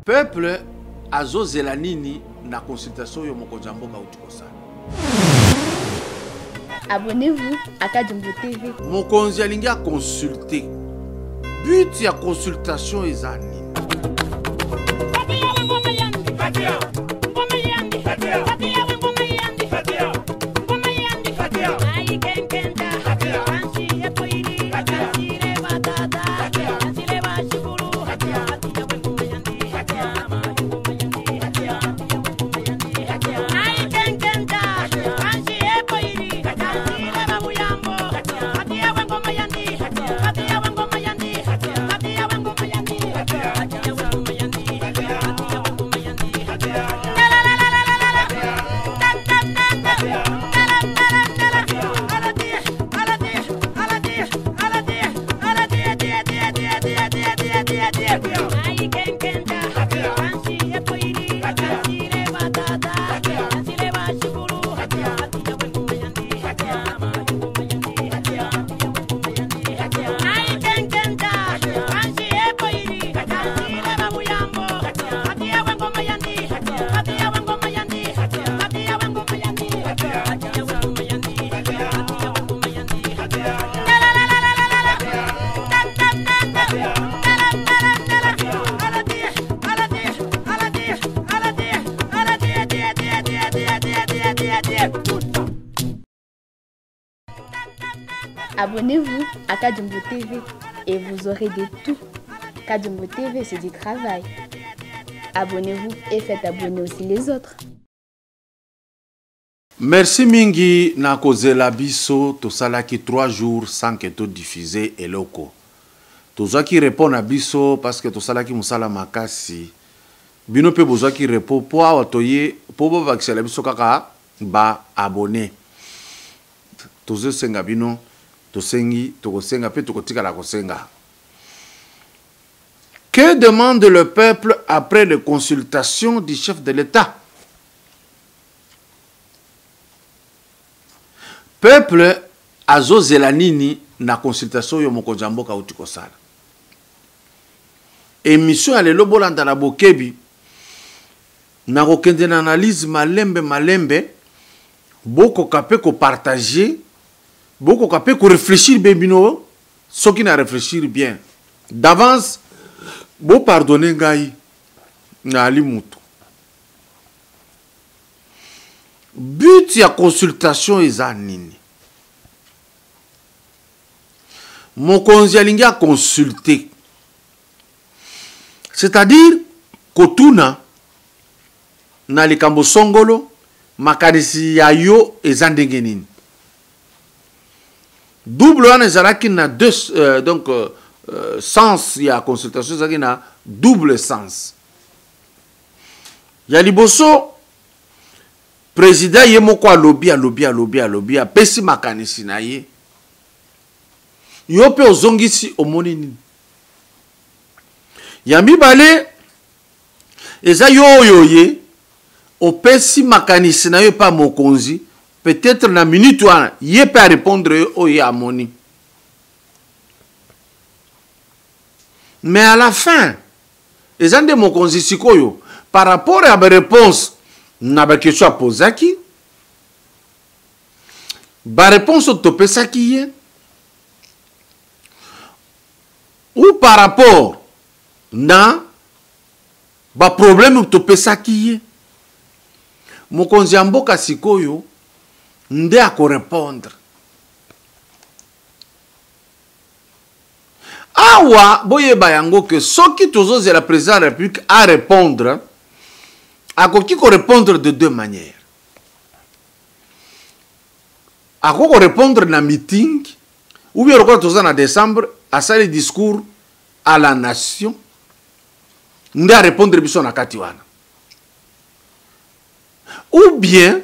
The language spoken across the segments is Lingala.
Peuple azozela nini na consultation yo mokonzi ya mboka utikosala. Abonnez-vous à Kadjumbo TV. Mokonzi alingi a consulter. But ya consultation eza nini? Abonnez-vous à Kadjumbo TV et vous aurez de tout. Kadjumbo TV, c'est du travail. Abonnez-vous et faites abonner aussi les autres. Merci mingi na kozela biso tosalaki 3 jours sans que to diffuser eloko. Tozaki répond na biso parce que tosalaki musala makasi. Bino pe bozaki répond po awatoye po bo vaxela biso kaka ba abonné. Tozo senga bino tosengi tokosenga pe tokotika la kosenga. Que demande le peuple après les consultations du chef de l'État? Peuple azozela nini na consultation yo mokonzi ya mboka utikosala. Émission ya lelo bolanda na bokebi na kokende na analyse malembe boko kapé ko partager boko kapé ko réfléchir bebino soki na réfléchir bien d'avance bo pardonner ngai na ali mutu. But ya consultation eza nini? Mokonzi alingi a consulter. C'est-à-dire kotuna na likambo songolo makanisi ya yo eza ndenge nini. Double wana ezalaki na sens ya consultation ezalaki na double sens. Ya liboso président ye moko alobi apesi makanisi na ye. Yo pe ozongisi omoni nini. Ya mibale eza yo oyo ye opesi makanisi na yo pa mokonzi peut-être na minute wana ye pe a répondre oyo amoni. Mais à la fin eza nde mokonzi sikoyo par rapport à ba réponse na ba question a posaki ba réponse topesaki ye ou par rapport na ba problème topesaki ye mokonzi ya mboka sikoyo nde ako répondre. Awa boyeba yango que soki tozozela président de la République à répondre akoki ko répondre de deux manières. Akoko répondre na meeting ou bien roko toza na décembre à ça le discours à la nation nde a répondre biso na kati wana. Ou bien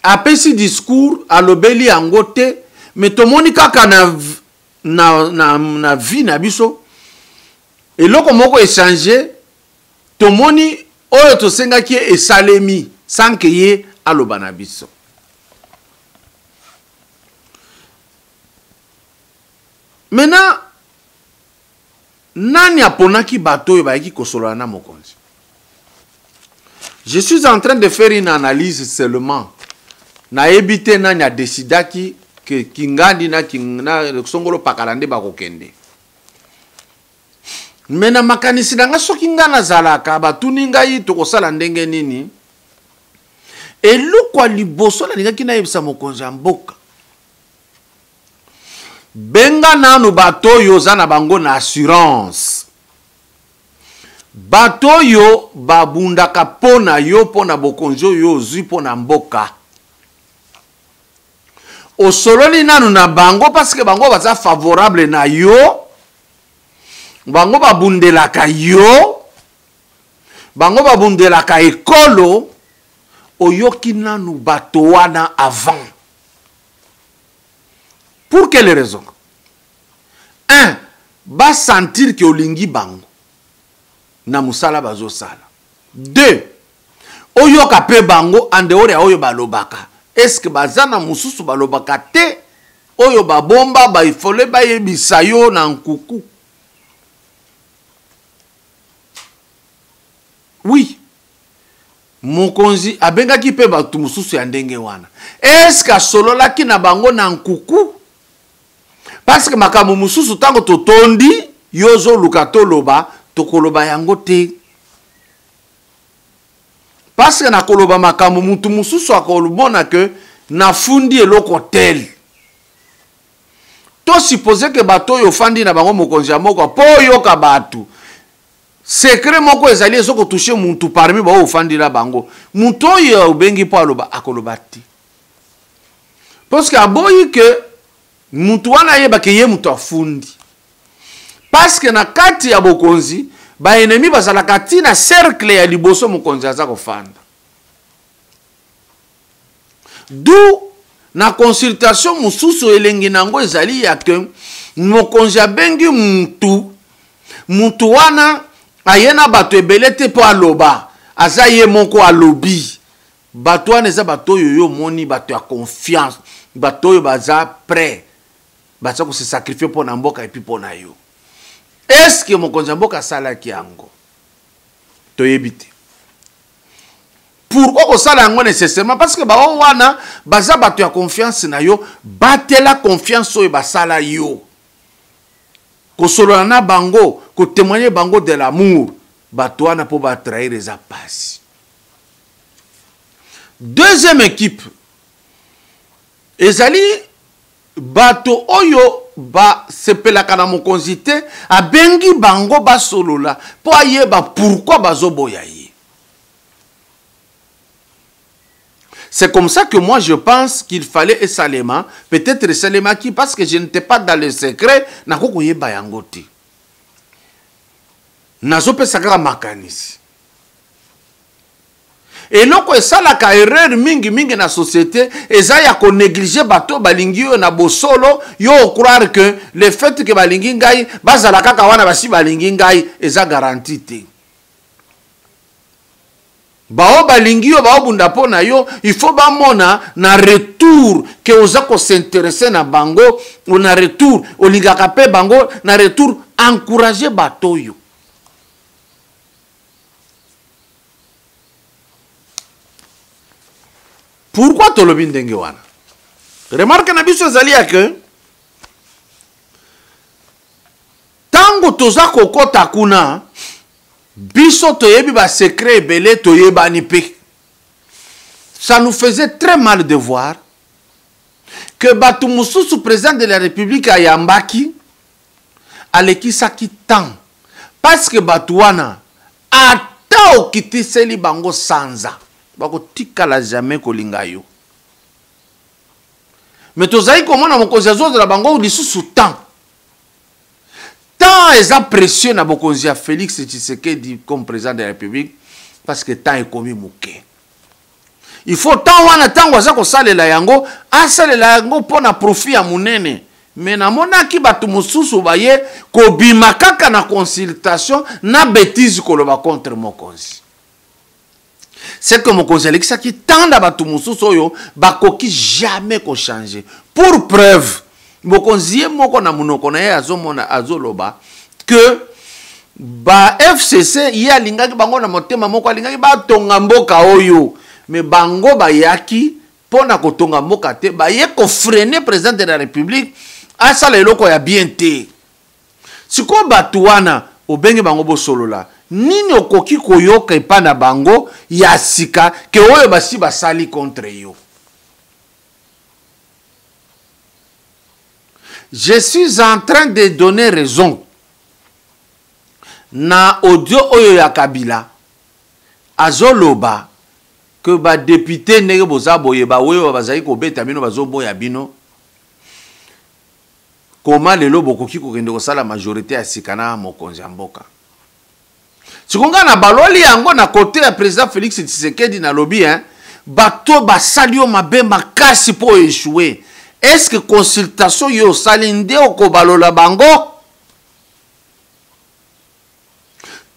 apesi discours à lobeli angote mais tomoni kaka na vie na biso eloko moko échanger tomoni oyo tosengaki esalemi sans que ye aloba na biso. Maintenant nani aponaki bato oyo bayaki kosolola na mokonzi? Je suis en train de faire une analyse seulement. Nayebi te nani a décidaki que Kingandi na Songolo Pakalande bakokende. Mais na makanisi nanga soki nga nazalaka batuni ngai tokosala ndenge nini? Eloko liboso nalingaki nayebisa mokonzi ya mboka. Benga nanu bato yo za na bango na assurance. Bato yo babundaka pona yo pona bokonzo yo zui pona mboka. Osololi nanu na bango parce que bango baza favorable na yo. Bango babundelaka yo. Bango babundelaka ekolo. Oyoki nanu bato wana avant. Pour quelle raison? 1. Ba sentir que olingi bango. Na musala bazo sala. 2. Oyoka pe bango ande ore oyo balobaka. Est-ce que bazana mususu balobaka te? Oyo babomba ba ifole ba yebisa yo na nkuku. Oui. Mokonzi abengaki pe batu mususu ya ndenge wana. Est-ce que sololaki na bango na nkuku? Parce que makamu mususu tango totondi yozo lukato loba tokoloba yango te. Parce que na koloba makamu mutu mususu akolubona que na fundi eloko tel. To suppose que bato yo fandi na bango mokonzi ya moko po yoka batu. Secret moko ezali ezoko toucher muntu parmi ba ofandi la bango. Muntu yo bengi po aloba akoloba te. Parce que aboyi que muntu wana yeba ke ye muntu afundi. Parce que na kati ya bokonzi ba ennemi bazala kati na cercle ya liboso mokonzi aza kofanda. D'où na consultation mususu elengi nango ezali ya ke mokonzi abengi muntu wana ayena bato ebele te po aloba aza ye moko alobi. Bato wana eza bato yo moni bato ya confiance, bato yo baza prêt baza ko se sacrifier pour na mboka et puis pour na yo. Est-ce que mokonzi mboka salaki yango? Toyebi te. Pourquoi ko sala yango nécessairement? Parce que ba wana baza bato ya confiance na yo, batela confiance oyo basala yo. Ko solo na bango, ko témoigner bango de l'amour, bato wana po ba trahir les apasi. Deuxième équipe, ezali bato oyo ba sepelaka na mokonzi te abengi bango ba solola po ayeba pourquoi bazoboya ye. C'est comme ça que moi je pense qu'il fallait Salema, peut-être Salema qui, parce que je n'étais pas dans le secret, na koko yeba yango te. Nazo pe sakara makanisi. Et loko esalaka erreur mingi na société, eza ya ko négliger bato balingi yo na bosolo, yo croire que le fait que balingi ngai bazala kaka wana basi balingi ngai eza garantie te. Bao balingi yo bao bunda po na yo, il faut ba mona na retour que oza ko s'intéresser na bango, ou na retour olingaka pe bango na retour encourager bato yo. Pourquoi tolobi ndenge wana? Remarque na biso ezali ya ke tango toza kokota kuna biso toyebi ba secret ebele toyebani pe. Ça nous faisait très mal de voir que batu mususu président de la République ayambaki alekisaki tant parce que batu wana ata okitiseli bango sanza bako tika la jamais kolinga yo. Mais tozali komona mokonzi azo la bango lisusu tant. Tant est précieux na bokonzi Félix Tshisekedi comme président de la République parce que tant est commis mouké. Il faut tant wana tango za ko salela yango, asalela yango pona profit ya munene. Mais na mona ki batu mususu baye ko bima kaka na consultation na bêtise ko loba contre mokonzi. C'est que mokonzi Alexa qui tant da batu mususu oyo bakoki jamais ko changer. Pour preuve mokonzi moko na munoko na ye azomona azoloba que ba FCC ye alingaki bango na motema moko alingaki batonga mboka oyo mais bango bayaki pona kotonga mboka te baye ko freiner président de la République asala eloko ya bien te siko batu wana obenge bango bosolola nini okoki koyoka epa na bango ya sika ke oyo basi basali contre yo. Je suis en train de donner raison na audio oyo ya Kabila azoloba que ba député ndenge boza boye ba weyo bazali kobeta bino bazoboya bino koma lelo bokoki kokende kosala majorité ya sikana mokonzi ya mboka. Sikonga na baloli yango na côté ya président Félix Tshisekedi na lobby bato basali yo mabe makasi po échouer. Est-ce que consultation yo sali nde okobalola bango?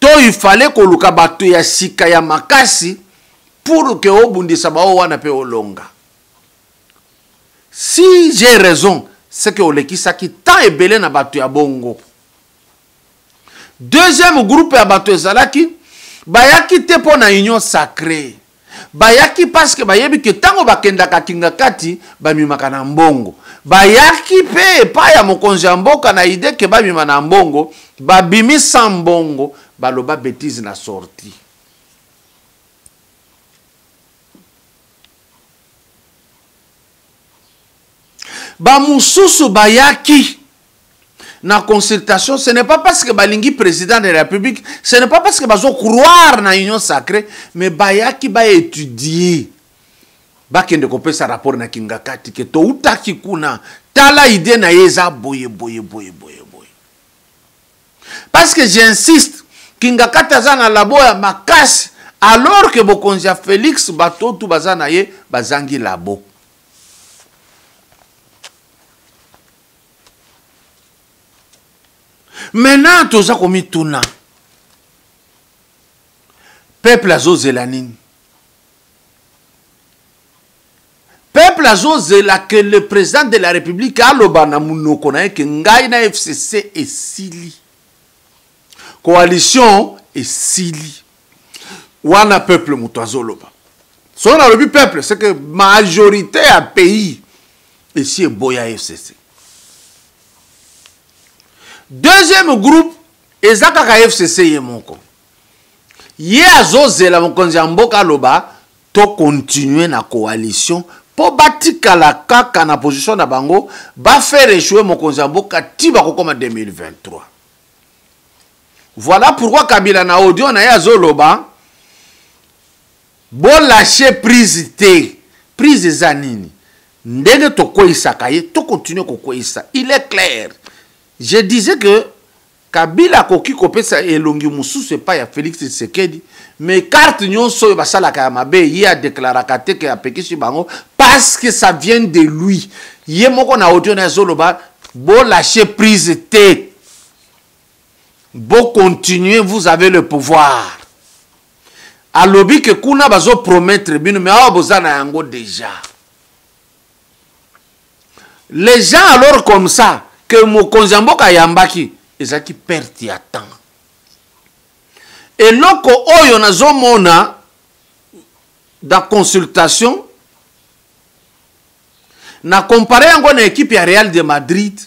To il fallait koluka bato ya sika ya makasi pour que obundisa bao wana pe olonga. Si j'ai raison, c'est que olekisa ki tant ebele na bato ya bongo. Deuxième groupe ya bato ezalaki bayaki te po na union sacrée. Bayaki parce que bayebi ke tango bakendaka kinga kati bamimaka na mbongo. Bayaki pe pa ya mokonzi ya mboka na ide ke bamima na mbongo, babimisa mbongo, baloba bêtise na sorti. Bamususu bayaki na consultation, ce n'est pas parce que balingi président de la République, ce n'est pas parce que bazo croire na union sacrée, mais bayaki ba étudier. Bakende kopesa rapport na kingakati ke to utaki kuna tala idée na yeza boye. Parce que j'insiste, kingakati azana labo ya makasi alors que bokonja Félix bato tu bazana ye bazangi labo. Maintenant, toza komi tuna. Peuple azozela nini? Peuple azozela que le président de la République aloba na munoko na ke ngai na FCC esili. Coalition esili. Wana peuple muto azoloba. So na lobi peuple, c'est que majorité à pays ici est boya FCC. Deuxième groupe, ezakaka FCC yemoko. Ye azozela mokonzi ya mboka loba to continuer na coalition po batika la kaka na position na bango ba faire échouer mokonzi ya mboka tiba kokoma 2023. Voilà pourquoi Kabila na audio na ye azoloba bo lâcher prise te. Prise za nini? Ndenge to koisaka ye to continuer ko koisa. Il est clair. Je disais que Kabila koki kopesa elongi mususu pa ya Félix Tshisekedi, mais carte nyonso basala ka mabe ye a déclaré kate ke apekishi bango parce que ça vient de lui. Ye moko na audio na zoloba bo lâcher prise te. Bo continuer, vous avez le pouvoir. Alobi que kuna bazo promettre bino mais awa bozana yango déjà. Les gens alors comme ça que mokonzi ya mboka yambaki ezaki perte ya temps. Eloko oyo nazomona da consultation na comparé yango na équipe ya Real de Madrid.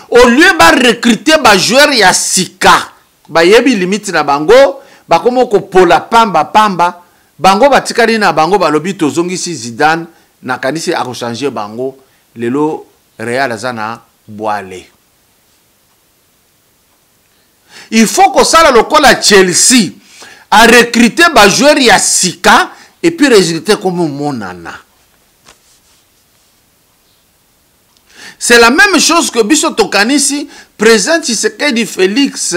Au lieu ba recruter ba joueur ya sika, ba yebi limite na bango, ba komo ko pola pamba bango batikali na bango balobi tozongisi Zidane na kanisi a changer bango. Lelo Real azana boale. Il faut que ça la Chelsea a recruté ba joueur ya sika et puis résultat comme monana. C'est la même chose que biso tokanisi présent Tshisekedi Félix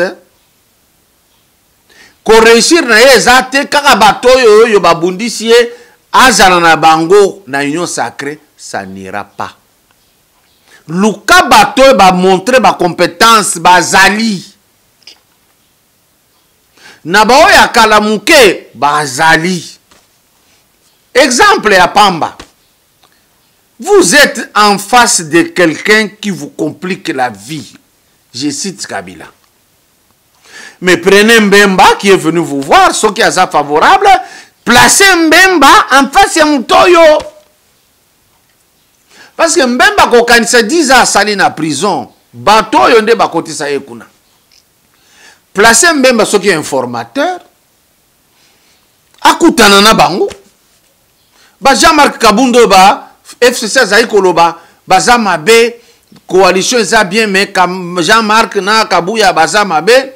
ko réussir na yezate kaka bato yo babundisi azana na bango na union sacrée, ça n'ira pas. Luka bato ba montrer ba compétence bazali. Na bao ya kalamuke bazali. Exemple ya Pamba. Vous êtes en face de quelqu'un qui vous complique la vie. Je cite Kabila. Mais prenez Mbemba qui est venu vous voir, ceux qui sont favorables, placez Mbemba en face de Moutoyo. Parce que Mbemba, quand il se dit à Saline à prison, bateau yonde bakoti sa yekuna. Placez Mbemba ceux qui est informateur. Akutana na bango. Ba Jean-Marc Kabundo ba FCC Zaï Koloba, baza mabe coalition eza bien mais Jean-Marc na Kabuya baza mabe.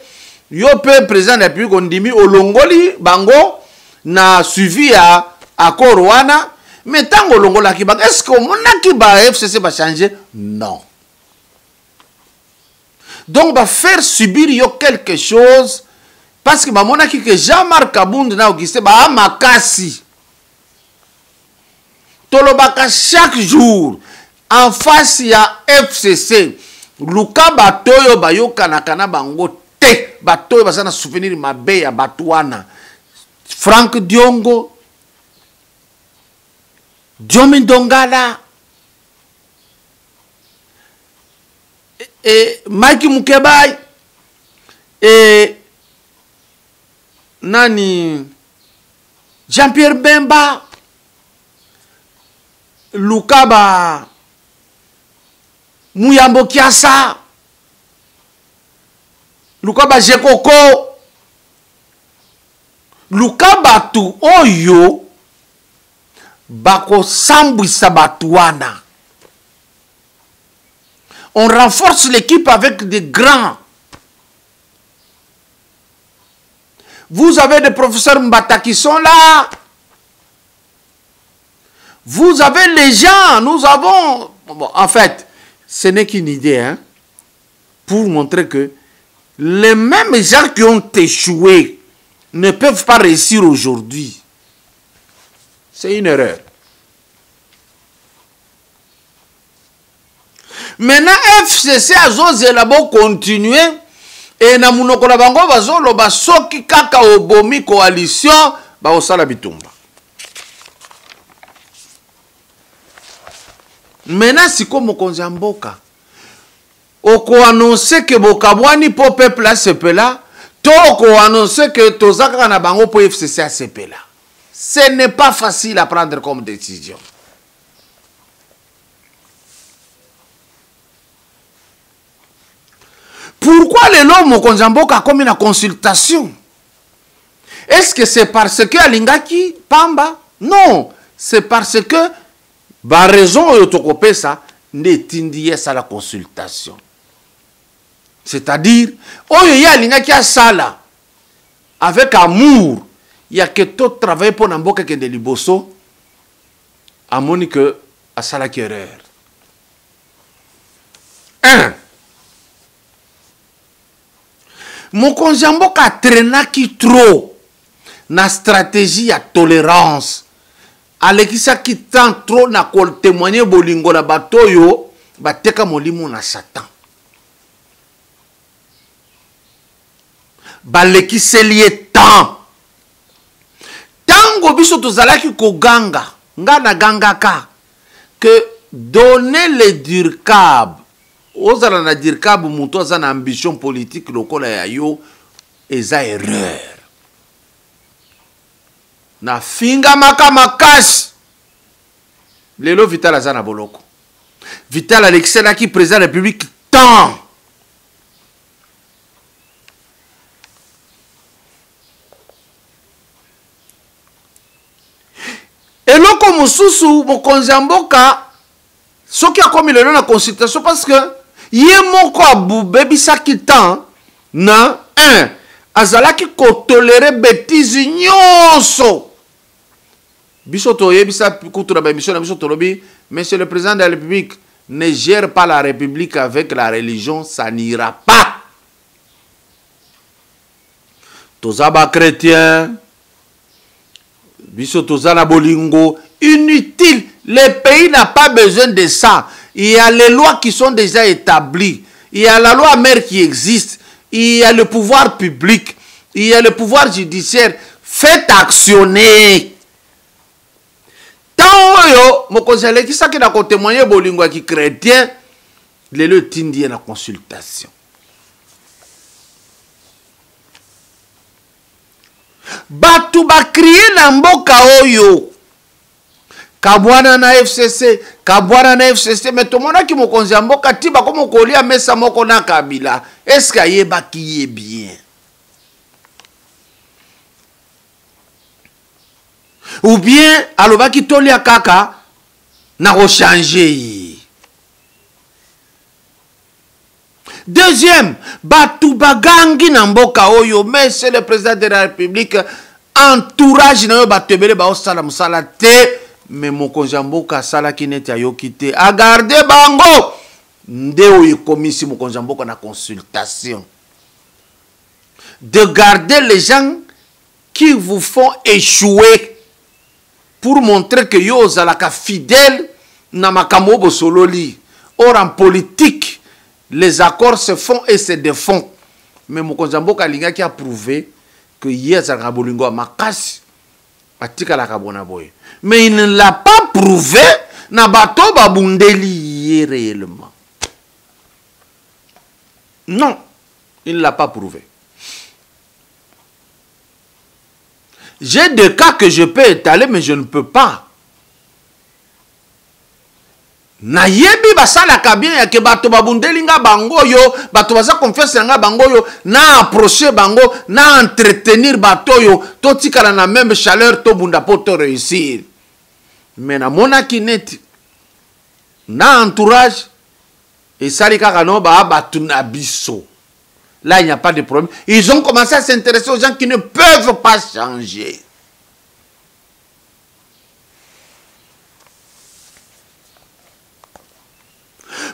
Yo pe président de la République ondimi olongoli bango na suivi à accord wana. Mais tant que l'on a est-ce que mon FCC va changer? Non. Donc, va faire subir quelque chose parce que mon que Jean-Marc Kabound na Auguste ba makasi. Tolobaka chaque jour en face ya FCC. Luka batoyo bayo kanakana bango te. Batoyo basana souvenir mabe ya batuana. Frank Diongo. Diomi Dongala et Mike Mukebai et Nani Jean-Pierre Bemba Lukaba Muyambo Kiasa Lukaba Jekoko Lukaba tu oyo Bako Sambu Sabatuana. On renforce l'équipe avec des grands. Vous avez des professeurs Mbata qui sont là. Vous avez les gens. Nous avons... Bon, en fait, ce n'est qu'une idée. Hein, pour montrer que les mêmes gens qui ont échoué ne peuvent pas réussir aujourd'hui. C'est une erreur. Maintenant, FCC a zélabo continuer et na munoko na bango bazolo basoki kaka obomi coalition ba osala bitumba. Maintenant, si comme mokonzi mboka oko annoncer que bokabwani po peuple a sepela, to oko annoncer que tozaka na bango po FCC a sepela. Ce n'est pas facile à prendre comme décision. Pourquoi les lois au Konzamboka comme une consultation? Est-ce que c'est parce que Alingaki Pamba? Non, c'est parce que la raison de ça n'est à la consultation. C'est-à-dire, il y a Alingaki à Sala avec amour. Il y a que tout travail pour Namboka qui est de Liboso. À Monique, à Sala qui erreur. 1. Mokonzi Mboka traînaki trop na stratégie à tolérance. Alekisa qui tend trop na kol témoigner bolingo na batoyo bateka molimo na Satan. Balekise lié temps. Tango biso tozalaki koganga ngana gangaka que donner les dirkab ozala na dirkab muto za na ambition politique lokola ya yo eza erreur na finga makasi lelo Vital azana boloko Vital Alexela qui président de la République tant et loko mususu mokonzi mboka soki akomi lelo na consultation parce que ye moko abubebisaki temps na 1 azalaki kotolérer bêtise nyonso biso toyebisa kutu na émission na biso tolobi monsieur le président de la République ne gère pas la République avec la religion, ça n'ira pas. Tozaba chrétien biso tozana bolingo inutile. Le pays n'a pas besoin de ça. Il y a les lois qui sont déjà établies. Il y a la loi mère qui existe. Il y a le pouvoir public. Il y a le pouvoir judiciaire. Faites actionner. Tant yo, mokonzale qui na ko témoigner bolingo qui chrétien, le tindi na consultation. Batu ba kriye na mboka oyo. Kabwana na FCC, Kabwana na FCC, mais tout le monde qui me konzi mboka tiba comme kolia mesa moko na Kabila. Est-ce que yeba qui est bien? Ou bien aloba ki tolia kaka na rechange. Deuxième, batu bagangi na mboka oyo, mais c'est le président de la République, entourage na yo batebele ba osala musala te, mais mokonzi mboka sala ki neti ayoki te, a garder bango nde oyo komisi mokonzi mboka na consultation. De garder les gens qui vous font échouer pour montrer que yo zalaka fidèle na makambo bosololi. Or en politique, les accords se font et se défont. Mais mokonzi mboka linga qui a prouvé que hier zalaka bolingo makasi atika la kabona boy. Mais il ne l'a pas prouvé na bato babundeli réellement. Non, il ne l'a pas prouvé. J'ai des cas que je peux étaler, mais je ne peux pas. Na yebi basala kabien ya ke bato babundeli nga bango yo, bato baza confiance nga bango yo, na approcher bango, na entretenir bato yo, to tikala na même chaleur to bunda po to réussir. Mais na mona kineti, na entourage, et sali kaka no ba batu na biso. Là, il n'y a pas de problème. Ils ont commencé à s'intéresser aux gens qui ne peuvent pas changer.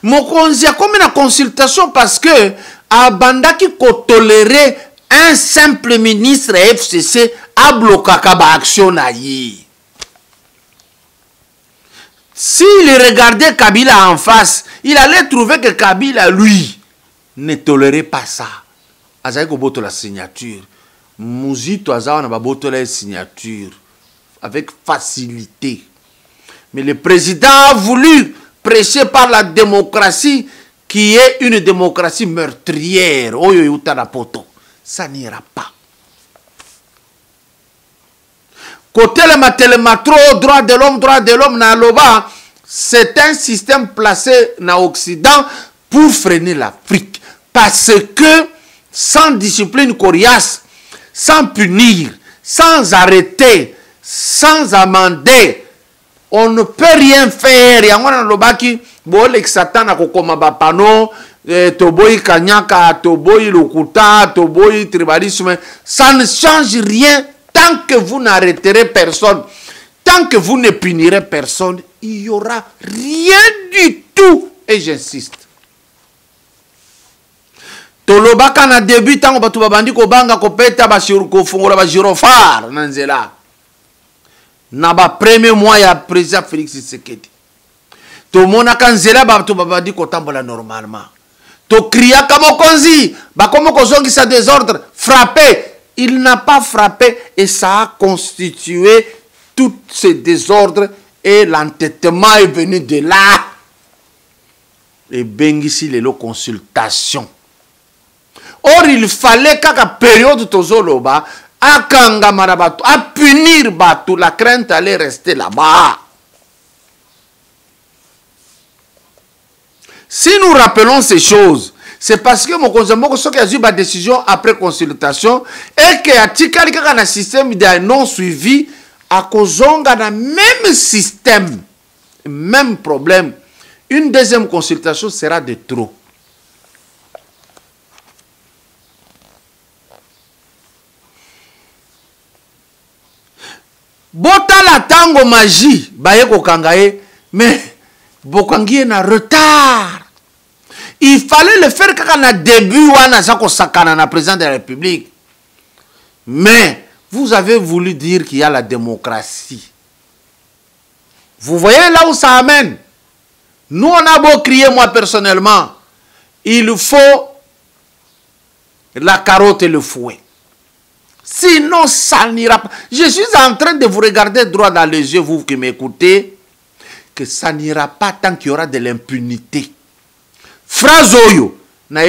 Mokonzi a comme une consultation parce que Abanda qui tolérer un simple ministre FCC a bloqué la action. S'il regardait Kabila en face, il allait trouver que Kabila, lui, ne tolérait pas ça. Azaï ko boto la signature. Mouzito azawa na ba boto la signature avec facilité. Mais le président a voulu prêcher par la démocratie qui est une démocratie meurtrière. Oyo yuta na poto. Ça n'ira pas. Côté le matelematro, droit de l'homme na loba, c'est un système placé na Occident pour freiner l'Afrique. Parce que sans discipline coriace, sans punir, sans arrêter, sans amender, on ne peut rien faire. Yangona lobaki bolek satan akokoma bapano, toboyi kanyaka, toboyi lokuta, toboyi tribalisme, ça ne change rien tant que vous n'arrêterez personne, tant que vous ne punirez personne, il n'y aura rien du tout. Et j'insiste. Tolobaka na début tango batu babandi ko banga ko peta ba ko fongola ba girofar nanzela. Na ba premier mois ya président Félix Tshisekedi. To mona kanzela batu babandi ko tambola normalement. To kriya kamo konzi ba komo ko zongisa désordre, frapper. Il n'a pas frappé et ça a constitué tout ce désordre et l'entêtement est venu de là. Et bengisi lelo consultation. Or, il fallait qu'à la période tozoloba, à Kangamara Batu, à punir Batu, la crainte allait rester là-bas. Si nous rappelons ces choses, c'est parce que mon consommeur qui a eu ma décision après consultation et que a tikali kaka na système de non suivi à kozonga na même système, même problème. Une deuxième consultation sera de trop. Botala tango magie, baye ko kangaye, mais bokangie na retard. Il fallait le faire quand on a début wana zako sakana na président de la République. Mais vous avez voulu dire qu'il y a la démocratie. Vous voyez là où ça amène. Nous on a beau crier, moi personnellement, il faut la carotte et le fouet. Sinon, ça n'ira pas. Je suis en train de vous regarder droit dans les yeux, vous qui m'écoutez, que ça n'ira pas tant qu'il y aura de l'impunité. Phrase Oyo, na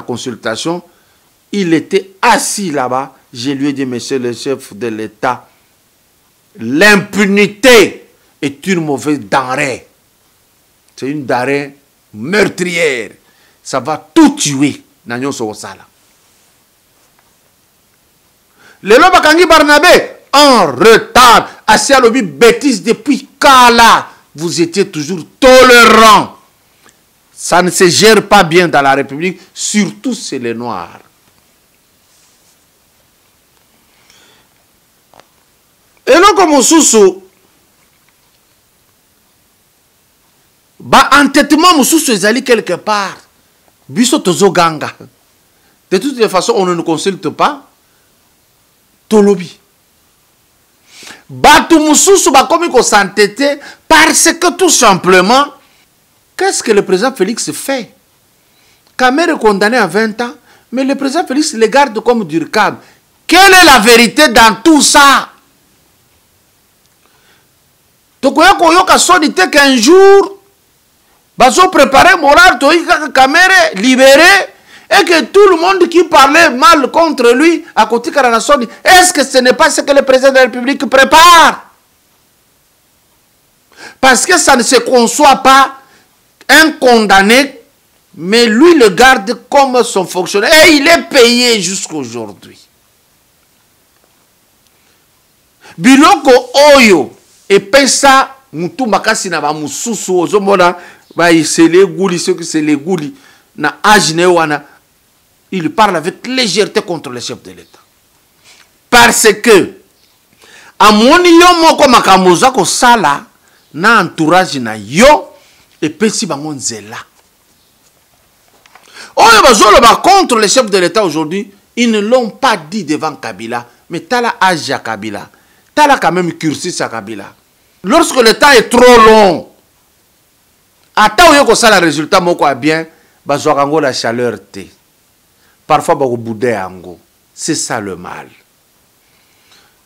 consultation, il était assis là-bas Je lui ai dit, monsieur le chef de l'État, l'impunité est une mauvaise denrée. C'est une denrée meurtrière. Ça va tout tuer. Le Lelo Bakangi Barnabé, en retard. Assez à l'objet bêtise depuis Kala. Vous étiez toujours tolérant. Ça ne se gère pas bien dans la République, surtout c'est les Noirs. Et non comme Moussoussou, bah entêtement Moussoussou est allé quelque part. Biso Tozo Ganga. De toutes les façons, on ne nous consulte pas. Tolobi. Batou Moussoussou bah comme il faut s'entêter parce que tout simplement, qu'est-ce que le président Félix fait? Kamer est condamné à 20 ans, mais le président Félix le garde comme Durkheim. Quelle est la vérité dans tout ça? Tokoya koyoka sonité qu'un jour, baso préparé moral, toika Kamer libéré, et que tout le monde qui parlait mal contre lui, à côté Karanasoni, est-ce que ce n'est pas ce que le président de la République prépare? Parce que ça ne se conçoit pas un condamné, mais lui le garde comme son fonctionnaire. Et il est payé jusqu'aujourd'hui. Biloko Oyo et Pesa Moutou Makasi na ba Moussousou Ozomona ba c'est les gouli, ceux que c'est les gouli na Ajnewana. Il parle avec légèreté contre le chef de l'État. Parce que à mon moko makamoza ko sala na entourage na yo et pesi bango nzela. Oyo bazoloba contre le chef de l'État aujourd'hui, ils ne l'ont pas dit devant Kabila, mais tala âge à Kabila, tala quand même cursus à Kabila. Lorsque le temps est trop long, attends oyo ko sala résultat moko a bien, bazwakango la chaleur te. Parfois bako boudé ango. C'est ça le mal.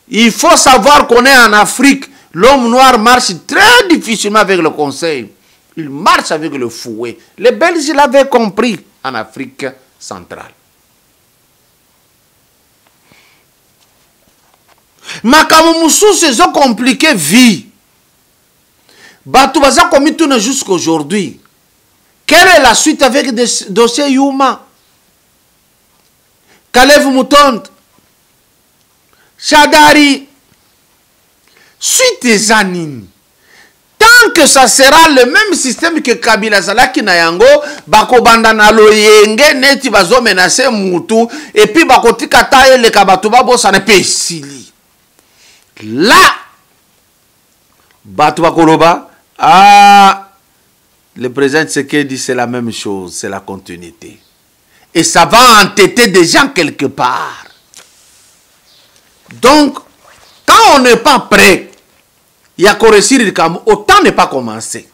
Il faut savoir qu'on est en Afrique. L'homme noir marche très difficilement avec le conseil. Il marche avec le fouet. Les Belges l'avaient compris en Afrique centrale. Makamoumoussou, c'est so compliqué vie. Batoubaza commis tout jusqu'aujourd'hui. Quelle est la suite avec des dossiers Yuma? Kalev Moutonde, Chadari, suite des anines. Tant que ça sera le même système que Kabila Zalaki Nayango, Bako Bandana Loyenge, Neti Bazo menacé Moutou, et puis Bako Tikataye le Kabatuba Bo, ça n'est pas ici. Là, Batouba Koloba, le président Tshisekedi, c'est la même chose, c'est la continuité. Et ça va entêter des gens quelque part. Donc, quand on n'est pas prêt, il y a qu'à réussir, autant ne pas commencer.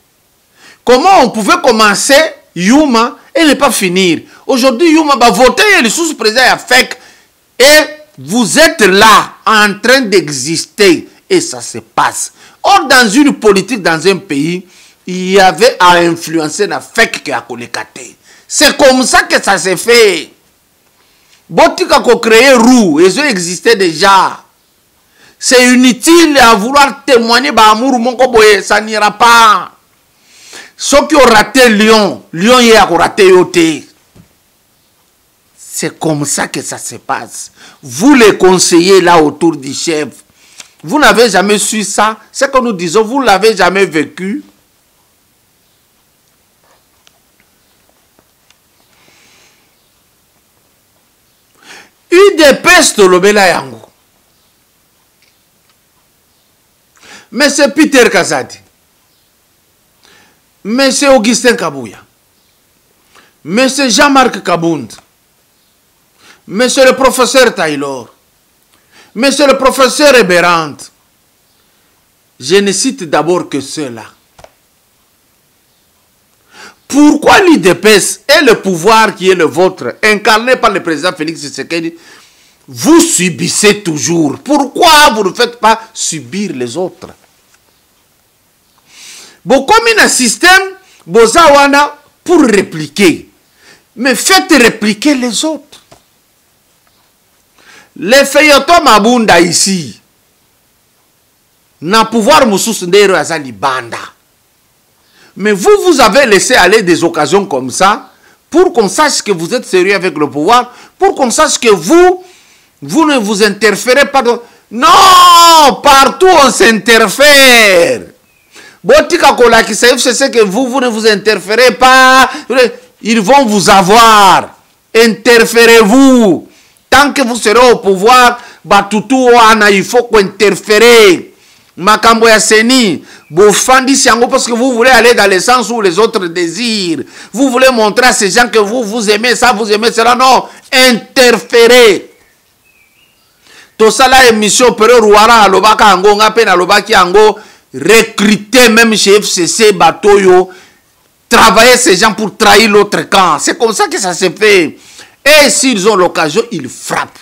Comment on pouvait commencer Yuma et ne pas finir? Aujourd'hui, Yuma va voter et le sous-président a fait. Et vous êtes là, en train d'exister. Et ça se passe. Or, dans une politique, dans un pays, il y avait à influencer la FEC qui a connecté. C'est comme ça que ça s'est fait. Botika ko créé roue, et ça existait déjà. C'est inutile à vouloir témoigner bah amour mon koboye, ça n'ira pas. Ceux qui ont raté Lyon, Lyon y a raté Yoté. C'est comme ça que ça se passe. Vous les conseillers là autour du chef, vous n'avez jamais su ça. Ce que nous disons, vous l'avez jamais vécu. UDPS de l'Obela Yango. Monsieur Peter Kazadi. Monsieur Augustin Kabouya. Monsieur Jean-Marc Kabound. Monsieur le professeur Taylor. Monsieur le professeur Eberand. Je ne cite d'abord que ceux-là. Pourquoi l'UDPS et le pouvoir qui est le vôtre, incarné par le président Félix Tshisekedi, vous subissez toujours? Pourquoi vous ne faites pas subir les autres? Bon, comme il y a un système, Bozawana, pour répliquer. Mais faites répliquer les autres. Les feuilletons mabunda ici. Na pouvoir moussus ndero azali banda. Mais vous avez laissé aller des occasions comme ça pour qu'on sache que vous êtes sérieux avec le pouvoir, pour qu'on sache que vous ne vous interférez pas. Non, partout on s'interfère. Botika kolakisa FCC que vous ne vous interférez pas. Ils vont vous avoir. Interférez-vous. Tant que vous serez au pouvoir, batutu wana, il faut qu'interférer. Makambo ya seni, bofandi siango parce que vous voulez aller dans le sens où les autres désirent. Vous voulez montrer à ces gens que vous aimez ça, vous aimez cela. Non, interférez. Tout ça là, émission, pero Rouara, Alobaka Ango, Ngapen, Alobaki Ango, recruter même chez FCC, Batoyo, travailler ces gens pour trahir l'autre camp. C'est comme ça que ça se fait. Et s'ils ont l'occasion, ils frappent.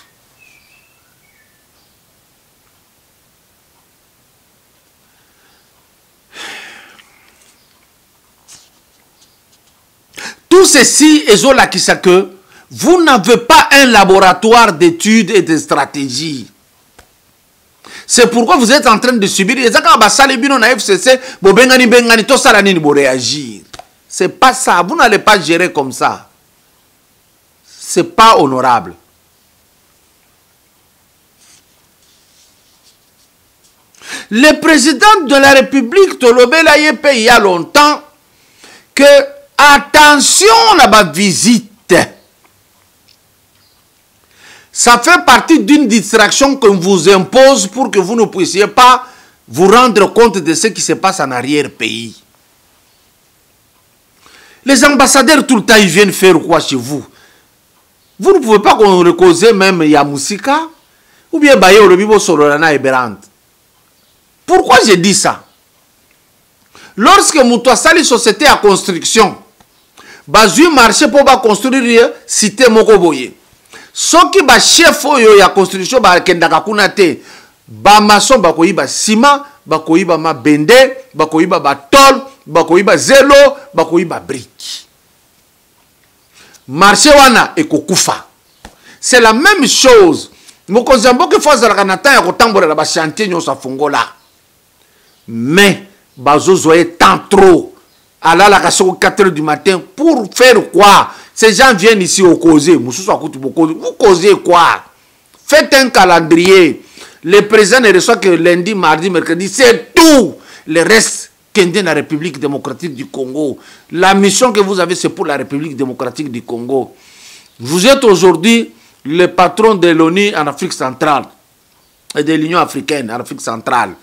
Tout ceci est que vous n'avez pas un laboratoire d'études et de stratégie. C'est pourquoi vous êtes en train de subir. C'est pas ça. Vous n'allez pas gérer comme ça. C'est pas honorable. Le président de la République, Tolobela Yepe, il y a longtemps, que attention à ma visite. Ça fait partie d'une distraction qu'on vous impose pour que vous ne puissiez pas vous rendre compte de ce qui se passe en arrière-pays. Les ambassadeurs, tout le temps, ils viennent faire quoi chez vous? Vous ne pouvez pas qu'on cause même Yamousika ou bien Baye Olobibo Sorolana et Berante. Pourquoi j'ai dit ça? Lorsque Moutouassali société à construction, Bazui marché pour construire cité Mokoboye. Soki ba chef oyo ya construction ba kendaka kuna te, ba maçon ba koyiba ciment, ba koyiba mabende, ba koyiba ba tol, ba koyiba zelo, ba koyiba brique. Marché wana ekokufa. C'est la même chose. Mokonzi mboke faza la kanata ya kotambola ba chantier nyosa fungola. Mais bazozo est tant trop. À la 4 h du matin pour faire quoi? Ces gens viennent ici au causer. Vous causez quoi? Faites un calendrier. Le président ne reçoit que lundi, mardi, mercredi. C'est tout. Le reste, qu'est la République démocratique du Congo. La mission que vous avez, c'est pour la République démocratique du Congo. Vous êtes aujourd'hui le patron de l'ONU en Afrique centrale et de l'Union africaine en Afrique centrale.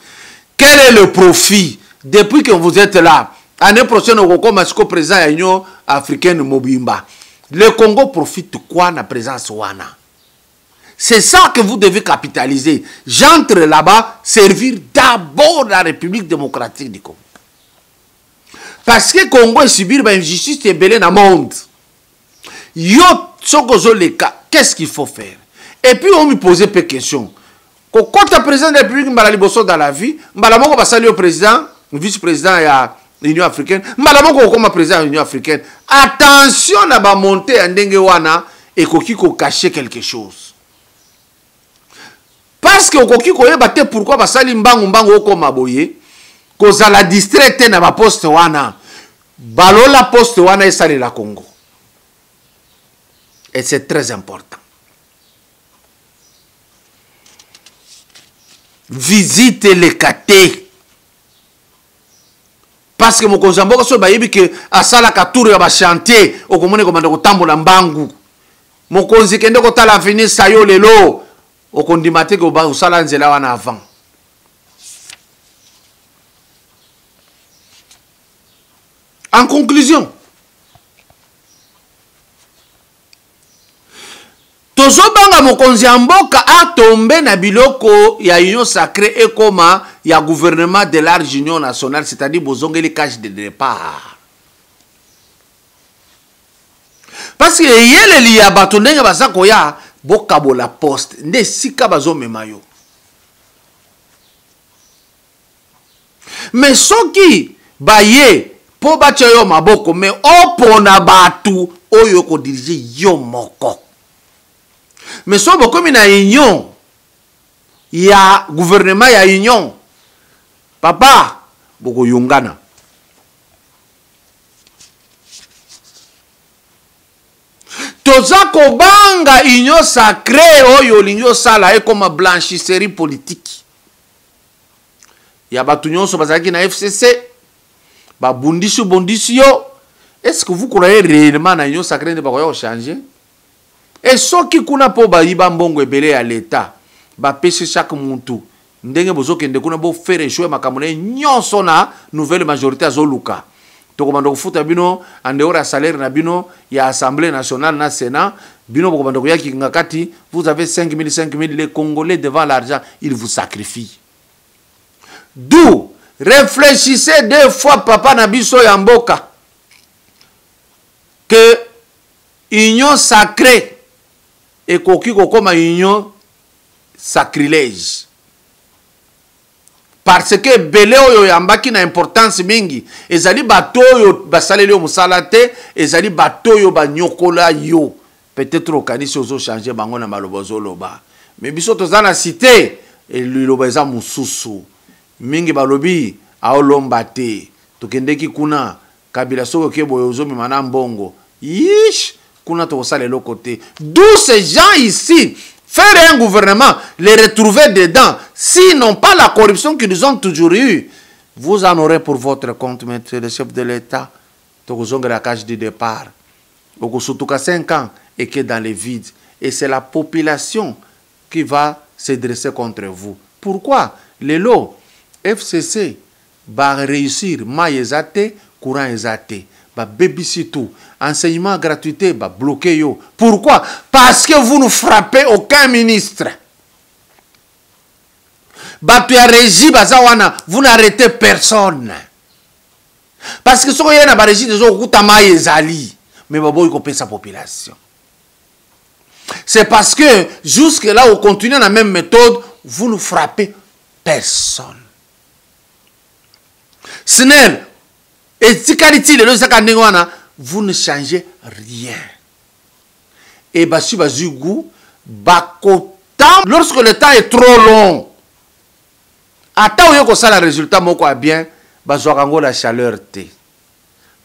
Quel est le profit depuis que vous êtes là? L'année prochaine, au Congo, président de l'Union africaine Mobimba. Le Congo profite quoi de la présence Wana? C'est ça que vous devez capitaliser. J'entre là-bas, servir d'abord la République démocratique du Congo. Parce que le Congo est subi une injustice qui est belle dans le monde. Yo, qu'est-ce qu'il faut faire? Et puis on me posait peu de questions. Quand le président de la République dans la vie, le président, le vice-président et l'Union africaine, comme président de l'Union africaine, attention à la montée en Dengewana et qu'on cacher quelque chose. Parce que pourquoi basali mbangu mbangu comme aboye, cause à la distraite na ba poste wana, balola poste wana esali la Congo. Et c'est très important. Visitez les catés. Parce que mon Kozamboka so bayebi que asala katuru ya ba chantier okomone komanda kotambola mbangu. Mon konzi kende kotala avenir sayo lelo okondimate ko ba usala nzela wana avant. En conclusion, tozobanga mokonzi ya mboka atombe na biloko ya union sacrée et koma ya gouvernement de large union nationale, c'est-à-dire bozongeli cash de départ. Parce que yele li ya bato ndenge basako ya bokabola poste nde sika bazomema yo. Mais soki baye po bacha yo maboko mais opona batu oyo ko dirige yo moko. Mais si vous avez une union, ya gouvernement ya union papa boko yongana toza kobanga union sacrée oyo lingo sala comme blanchisserie politique ya batu nyonso bazalaki na FCC bondisi yo. Est-ce que vous croyez réellement na union sacrée ne bakoya changer? Et soki kuna po bayiba mbongo ebele ya l'État bapesi chaque muntu ndenge bozokende kuna bo faire échouer makambo nyonso na nouvelle majorité azoluka tokomanda kofuta bino andeora salaire na bino ya Assemblée nationale na Sénat bino bokomanda koyaki ngakati. Vous avez 5 000 les Congolais devant l'argent ils vous sacrifient. D'où réfléchissez 2 fois papa na biso ya mboka que union sacrée et koki kokoma union sacrilège parce que belé oyo yambaki na importance mingi ezali bato oyo basaleli yo musala te ezali bato oyo banyokola yo peut-être okanisi ozo changer bango na maloba ozoloba mais biso toza na cité eliloba eza mususu mingi balobi aolomba te tokendeki kuna Kabila soko kebo ozomema na mbongo yish kuna tokosala eloko te. D'où ces gens ici faire un gouvernement, les retrouver dedans, s'ils n'ont pas la corruption qu'ils ont toujours eu, vous en aurez pour votre compte, monsieur le chef de l'État. Tokozonga la cage du départ. Okosutuka 5 ans et que dans les vides. Et c'est la population qui va se dresser contre vous. Pourquoi? Les lots FCC va réussir, maille ezate, courant ezate, va babysitter, enseignement gratuité, va bloquer yo. Pourquoi? Parce que vous ne frappez aucun ministre. Vous n'arrêtez personne. Parce que si vous avez un régime, vous avez mais vous avez sa population. C'est parce que jusque là, vous continuez la même méthode, vous ne frappez personne. Snell, et si vous ne changez rien. Et lorsque le temps est trop long, attends que ça le résultat moko bien, la chaleur té.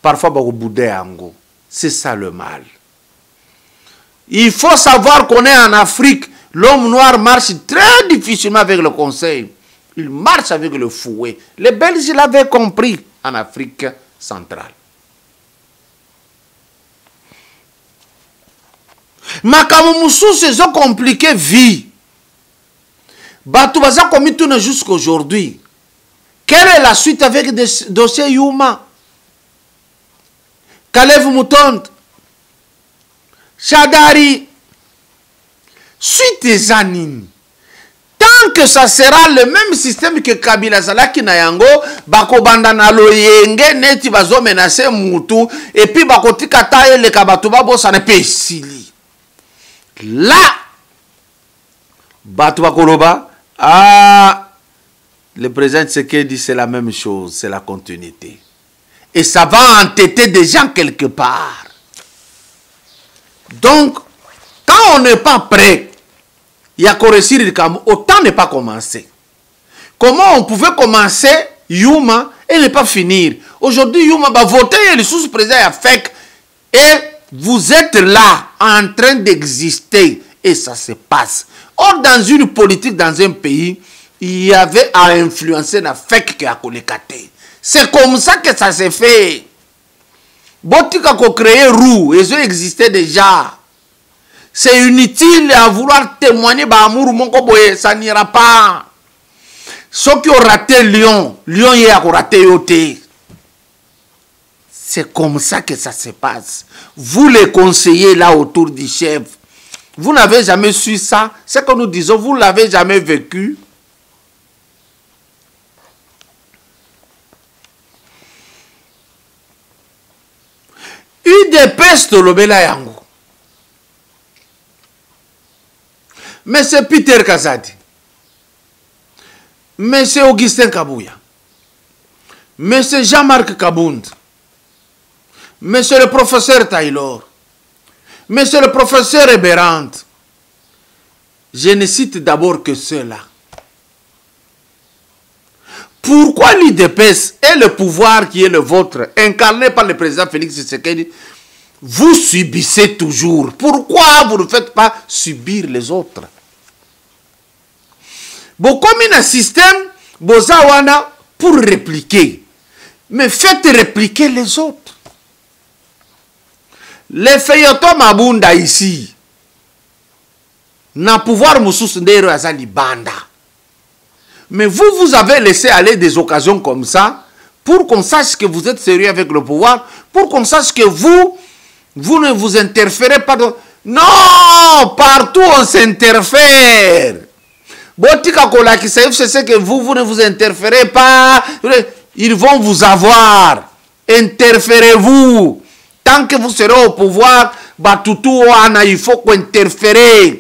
Parfois c'est ça le mal. Il faut savoir qu'on est en Afrique. L'homme noir marche très difficilement avec le conseil. Il marche avec le fouet. Les Belges l'avaient compris en Afrique centrale. Makamoumoussou, c'est compliqué vie. Batoubaza commis tout jusqu'à aujourd'hui. Quelle est la suite avec des dossiers Yuma? Kalev Moutonde, Chadari, suite des animes. Tant que ça sera le même système que Kabila Zalaki Nayango, Bako Bandana Loyenge, Neti Bazo menacer Moutou, et puis Bako Tikataye le Kabatouba, ça n'est pas ici. Là, Batouba Koloba, le président Tshisekedi dit c'est la même chose, c'est la continuité. Et ça va entêter des gens quelque part. Donc, quand on n'est pas prêt, il y a qu'à réussir, autant ne pas commencer. Comment on pouvait commencer Yuma et ne pas finir? Aujourd'hui, Yuma va voter le sous-président à FEC et vous êtes là en train d'exister et ça se passe. Or, dans une politique, dans un pays, il y avait à influencer la FEC qui a connecté. C'est comme ça que ça s'est fait. Botika ko créé roue, et ça existait déjà. C'est inutile à vouloir témoigner d'amour, ça n'ira pas. Ceux qui ont raté Lyon, Lyon y a raté Yoté. C'est comme ça que ça se passe. Vous les conseillers là autour du chef, vous n'avez jamais su ça. Ce que nous disons, vous ne l'avez jamais vécu. UDPS Tolobela Yango. Monsieur Peter Kazadi. Monsieur Augustin Kabouya. Monsieur Jean-Marc Kabound. Monsieur le professeur Taylor. Monsieur le professeur Eberand. Je ne cite d'abord que ceux-là. Pourquoi l'IDPS et le pouvoir qui est le vôtre, incarné par le président Félix Tshisekedi, vous subissez toujours? Pourquoi vous ne faites pas subir les autres? Bon, comme il y a un système, Bozawana, pour répliquer. Mais faites répliquer les autres. Les feuilletons Mabunda ici, n'a pouvoir Moussous Ndero Azali Banda. Mais vous avez laissé aller des occasions comme ça pour qu'on sache que vous êtes sérieux avec le pouvoir, pour qu'on sache que vous ne vous interférez pas. Non, partout on s'interfère. Botika Kola qui sait que vous ne vous interférez pas. Ils vont vous avoir. Interférez-vous. Tant que vous serez au pouvoir, il faut qu'on interfère.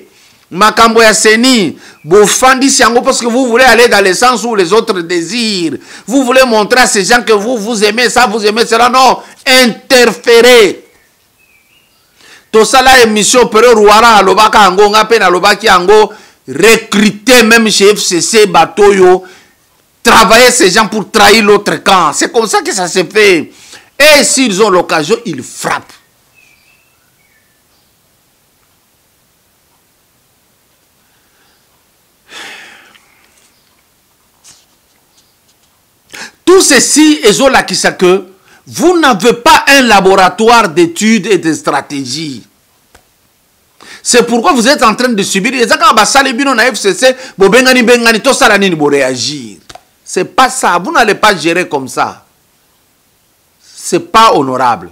Makambo ya Seni, Bofandi Siango, parce que vous voulez aller dans le sens où les autres désirent. Vous voulez montrer à ces gens que vous aimez ça, vous aimez cela. Non, interférez. Tout ça là, émission, Pere Rouara, Alobaka Ango, Ngapen Alobaki Ango, recruter même chez FCC, Batoyo, travailler ces gens pour trahir l'autre camp. C'est comme ça que ça se fait. Et s'ils ont l'occasion, ils frappent. Tout ceci est là qui sait que vous n'avez pas un laboratoire d'études et de stratégie. C'est pourquoi vous êtes en train de subir. C'est pas ça. Vous n'allez pas gérer comme ça. C'est pas honorable.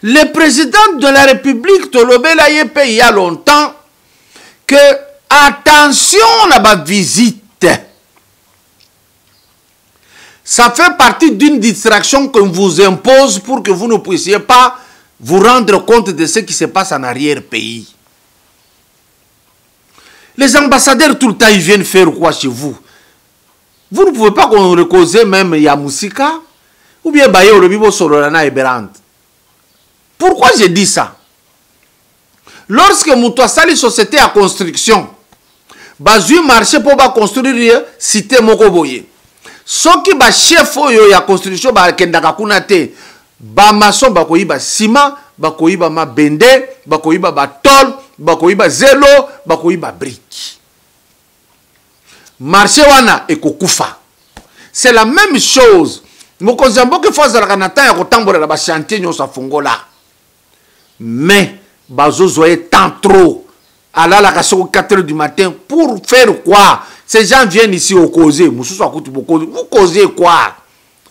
Le président de la République, Tolobela Yepe, il y a longtemps, que attention à ma visite. Ça fait partie d'une distraction qu'on vous impose pour que vous ne puissiez pas vous rendre compte de ce qui se passe en arrière-pays. Les ambassadeurs, tout le temps, ils viennent faire quoi chez vous? Vous ne pouvez pas qu'on recose même Yamousika ou bien Baye le Bibo Solorana et Berant. Pourquoi j'ai dit ça? Lorsque Moutoua Sali société à construction, Bazui marché pour construire cité Mokoboye. Soki ba chef oyo ya construction ba kendaka kuna te, ba maçon ba koyiba ciment, ba koyiba mabende, ba koyiba ba tol, ba koyiba zelo, ba koyiba brique. Marché wana ekokufa. C'est la même chose. Mokonzambo ke fois za kanata ya kotambola na ba chantier nyosa fungola. Mais bazozoye tant trop. À la 4h du matin pour faire quoi? Ces gens viennent ici au causé. Vous causez quoi?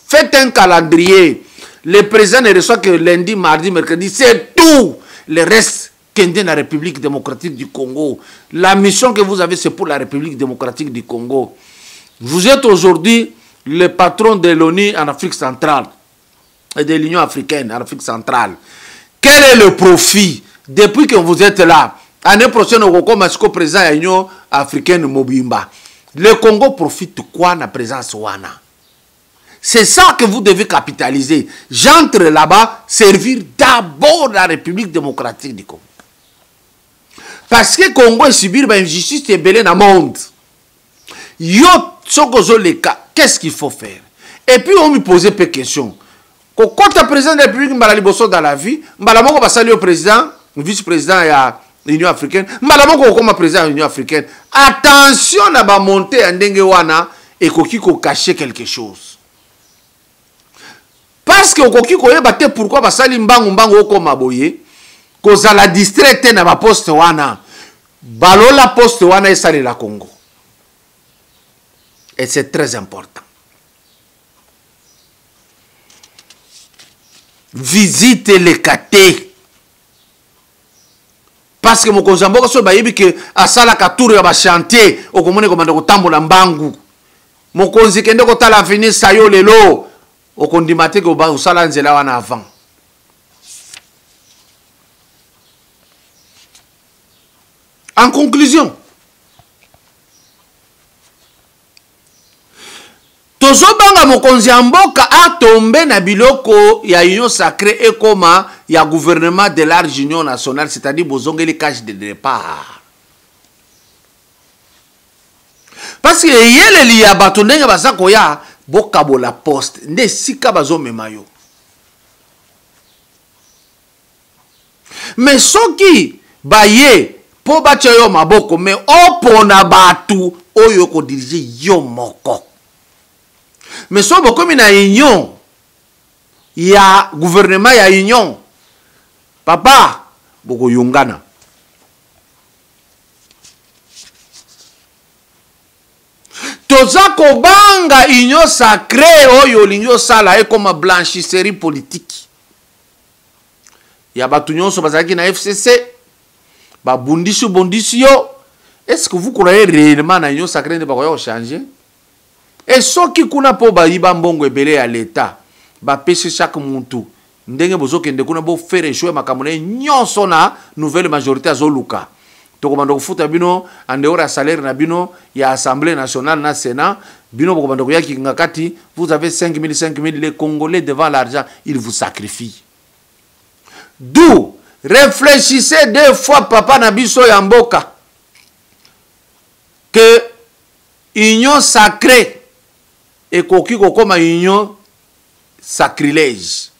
Faites un calendrier. Le président ne reçoit que lundi, mardi, mercredi. C'est tout. Le reste, qu'est la République démocratique du Congo. La mission que vous avez, c'est pour la République démocratique du Congo. Vous êtes aujourd'hui le patron de l'ONU en Afrique centrale et de l'Union africaine en Afrique centrale. Quel est le profit depuis que vous êtes là? L'année prochaine, au Congo, président de l'Union africaine Mobimba. Le Congo profite quoi de la présence Wana? C'est ça que vous devez capitaliser. J'entre là-bas, servir d'abord la République démocratique du Congo. Parce que le Congo est subi une injustice et belé dans le monde. Yo, qu'est-ce qu'il faut faire? Et puis on me posait peu de questions. Quand le président de la République m'a dans la vie, je vais saluer le président, le vice-président et l'Union africaine, comme président de l'Union africaine. Attention à la montée en Dengewana et qu'on cacher quelque chose. Parce que pourquoi basali mbangu mbangu comme aboye, cause la distraite na ba poste wana, balola poste wana et sali la Congo. Et c'est très important. Visitez les catés. Parce que mon Kozamboka so bayebi que asala katuru ya ba chantier okomone komanda kotambola mbangu. Mon konzi kende kotala avenir sayo lelo okondimate ko ba usala nzela wana avant. En conclusion, tozobanga mokonzi ya mboka atombe na biloko ya union sacrée et koma ya gouvernement de large union nationale, c'est-à-dire bozongeli cash de départ. parce que yele li ya bato ndenge baza koya bokabola poste nde sika bazomema yo. Mais soki baye po bacha yo maboko mais opona batu oyo ko diriger yo moko. Mais so bokomi na union ya gouvernement ya union papa boko yungana. Toza kobanga union sacrée oyo linyo sala e comme blanchisserie politique. Ya batu nyonso bazaki na FCC ba bondisi yo. Est-ce que vous croyez réellement na union sacrée ne ba ko changer? Et soki kuna po ba yiba mbongo ebele ya l'état ba pêcher chaque muntu ndenge bozo kende kuna bo faire échouer makamone nyonso na nouvelle majorité azoluka. Tokomando kufuta bino andeora ya salaire na bino ya Assemblée nationale na Sénat bino bokomando yaki ngakati vous avez 5 000 les Congolais devant l'argent ils vous sacrifient. D'où réfléchissez 2 fois papa na biso ya mboka que union sacrée et koki kokoma union sacrilège.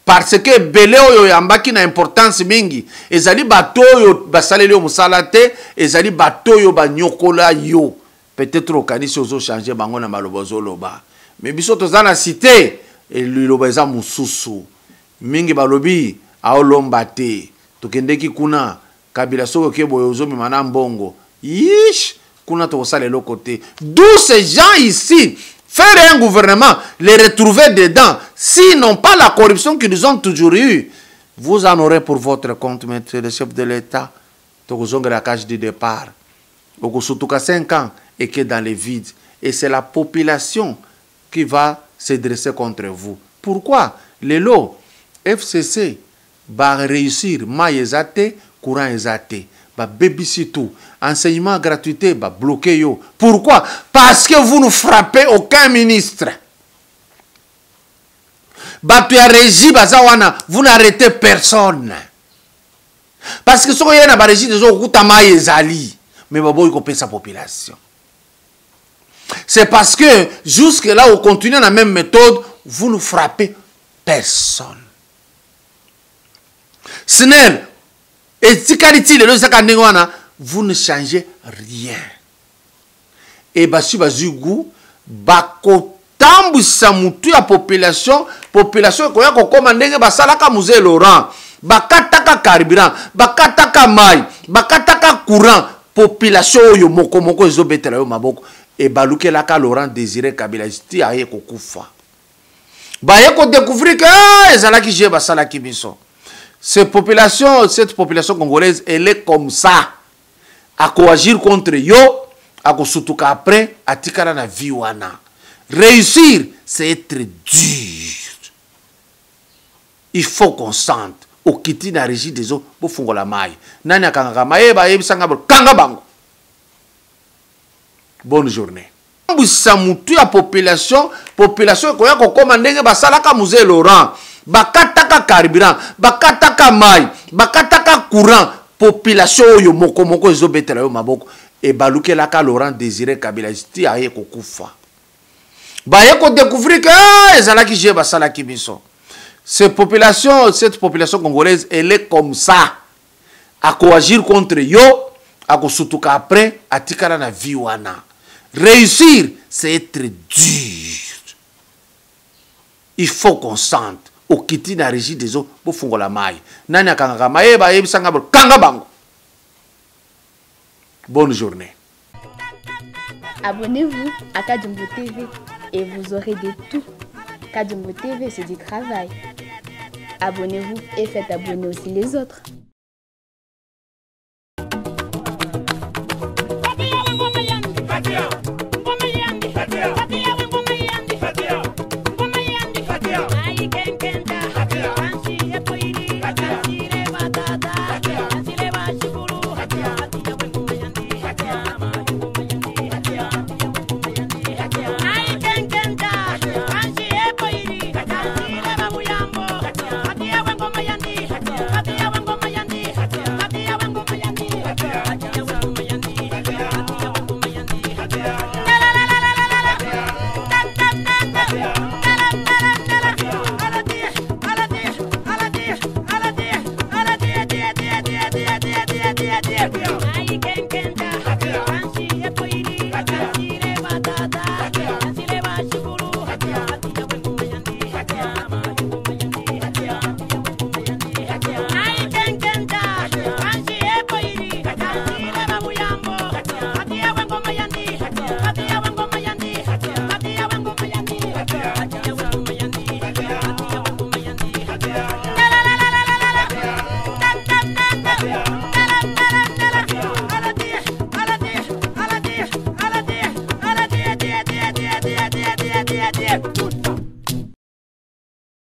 Parce que belé oyo yambaki na importance mingi ezali bato oyo basaleli yo musala te ezali bato oyo banyokola yo peut-être okanisi ozo changer bango na maloba zoloba mais biso toza na cité liloba eza mususu mingi balobi aolomba te tokendeki kuna kabila soko ke boyo ozomema na mbongo yish kuna tokosala eloko te. D'où ces gens ici faire un gouvernement, les retrouver dedans, s'ils n'ont pas la corruption qu'ils ont toujours eu, vous en aurez pour votre compte, monsieur le chef de l'État. Donc, la cage de départ. Donc, surtout qu'à 5 ans, et que dans les vides. Et c'est la population qui va se dresser contre vous. Pourquoi? Les lots, FCC, va réussir, maïzate, courant ezate. Babysitou, enseignement gratuité, bloqué yo. Pourquoi? Parce que vous ne frappez aucun ministre. Vous n'arrêtez personne. Parce que si vous avez un régie de zali, mais vous avez sa population. C'est parce que jusque là, vous continuez la même méthode, vous ne frappez personne. Snell, et si vous ne changez rien. Et basi bazugou bako tambisa mutu ya population koya ko komandenge basalaka musée Laurent bakataka carburant bakataka mai bakataka courant population oyo moko ezobetela yo maboko e balukela ka Laurent Désiré Kabila sti aye kokufa baye ko découvrir que ezalaki je basalaki biso. Cette population congolaise, elle est comme ça. À coagir contre yo, à surtout après, à tikala na viwana. Réussir, c'est être dur. Il faut qu'on sente. Au kiti na régie des eaux, pour faire la maille. Nanya kanga maye ba yebisanga kanga bango. Bonne journée. Samutu ya population koya ko komandenge basalaka musée Laurent. Bakataka carburant, bakataka mai, bakataka courant, population oyo moko ezobetela yo maboko e balukela ka Laurent Désiré Kabila sti aye kokufa. Baye ko découvrir que ezalaki je basalaki biso. Cette population congolaise, elle est comme ça. À coagir contre yo, à surtout après, à tikala na viwana. Réussir, c'est être dur. Il faut qu'on sente. Au kiti na régie des eaux pour faire la maille. Nanya kanga maye ba yebisanga kanga bango. Bonne journée. Abonnez-vous à Kadjumbo TV et vous aurez de tout. Kadjumbo TV, c'est du travail. Abonnez-vous et faites abonner aussi les autres. Ay,